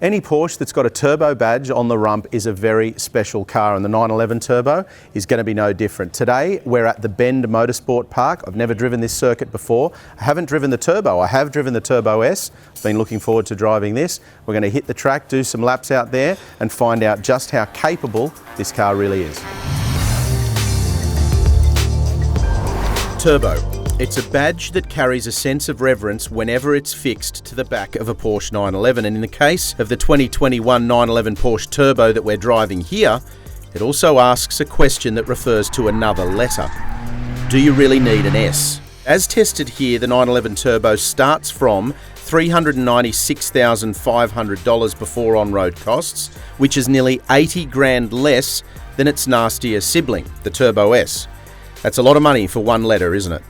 Any Porsche that's got a turbo badge on the rump is a very special car, and the 911 Turbo is going to be no different. Today we're at the Bend Motorsport Park. I've never driven this circuit before. I haven't driven the Turbo. I have driven the Turbo S. I've been looking forward to driving this. We're going to hit the track, do some laps out there and find out just how capable this car really is. Turbo. It's a badge that carries a sense of reverence whenever it's fixed to the back of a Porsche 911, and in the case of the 2021 911 Porsche Turbo that we're driving here, it also asks a question that refers to another letter. Do you really need an S? As tested here, the 911 Turbo starts from $396,500 before on-road costs, which is nearly 80 grand less than its nastier sibling, the Turbo S. That's a lot of money for one letter, isn't it?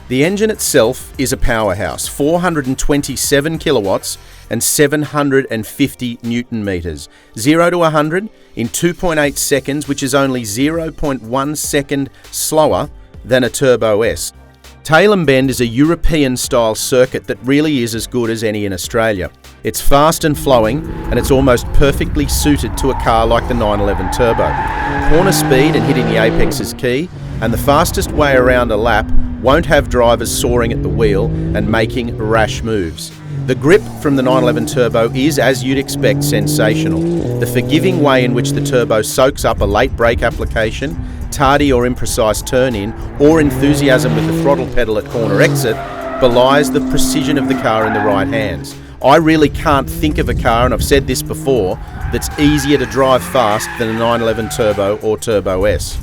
The engine itself is a powerhouse, 427 kilowatts and 750 newton meters. 0 to 100 in 2.8 seconds, which is only 0.1 second slower than a Turbo S. Tailem Bend is a European-style circuit that really is as good as any in Australia. It's fast and flowing, and it's almost perfectly suited to a car like the 911 Turbo. Corner speed and hitting the apex is key, and the fastest way around a lap won't have drivers soaring at the wheel and making rash moves. The grip from the 911 Turbo is, as you'd expect, sensational. The forgiving way in which the Turbo soaks up a late brake application, tardy or imprecise turn-in, or enthusiasm with the throttle pedal at corner exit belies the precision of the car in the right hands. I really can't think of a car, and I've said this before, that's easier to drive fast than a 911 Turbo or Turbo S.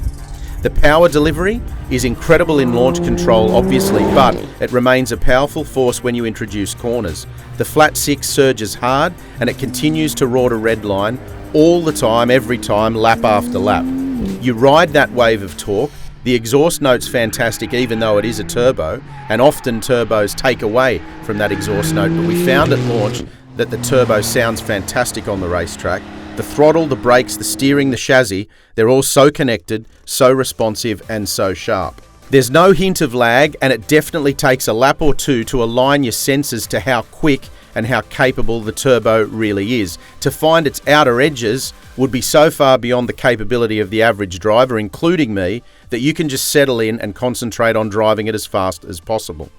The power delivery is incredible in launch control, obviously, but it remains a powerful force when you introduce corners. The flat six surges hard, and it continues to roar to redline all the time, every time, lap after lap. You ride that wave of torque. The exhaust note's fantastic, even though it is a turbo, and often turbos take away from that exhaust note, but we found at launch that the Turbo sounds fantastic on the racetrack. The throttle, the brakes, the steering, the chassis, they're all so connected, so responsive and so sharp. There's no hint of lag, and it definitely takes a lap or two to align your senses to how quick and how capable the Turbo really is. To find its outer edges would be so far beyond the capability of the average driver, including me, that you can just settle in and concentrate on driving it as fast as possible.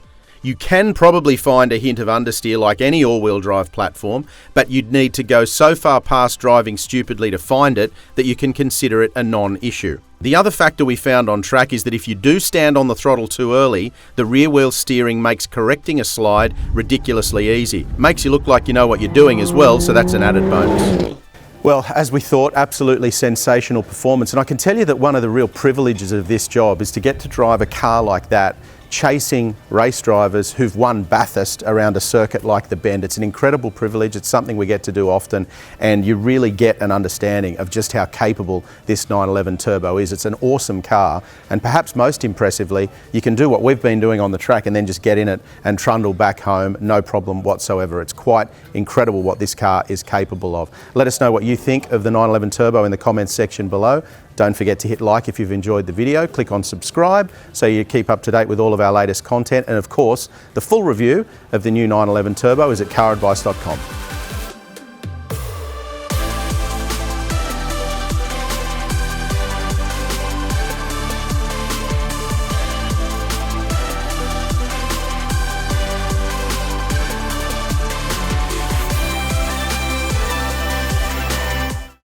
You can probably find a hint of understeer like any all-wheel drive platform, but you'd need to go so far past driving stupidly to find it that you can consider it a non-issue. The other factor we found on track is that if you do stand on the throttle too early, the rear wheel steering makes correcting a slide ridiculously easy. Makes you look like you know what you're doing as well, so that's an added bonus. Well, as we thought, absolutely sensational performance, and I can tell you that one of the real privileges of this job is to get to drive a car like that, chasing race drivers who've won Bathurst around a circuit like the Bend. It's an incredible privilege. It's something we get to do often, and you really get an understanding of just how capable this 911 Turbo is. It's an awesome car, and perhaps most impressively, you can do what we've been doing on the track and then just get in it and trundle back home, no problem whatsoever. It's quite incredible what this car is capable of. Let us know what you think of the 911 Turbo in the comments section below. Don't forget to hit like if you've enjoyed the video. Click on subscribe so you keep up to date with all of our latest content. And of course, the full review of the new 911 Turbo is at CarAdvice.com.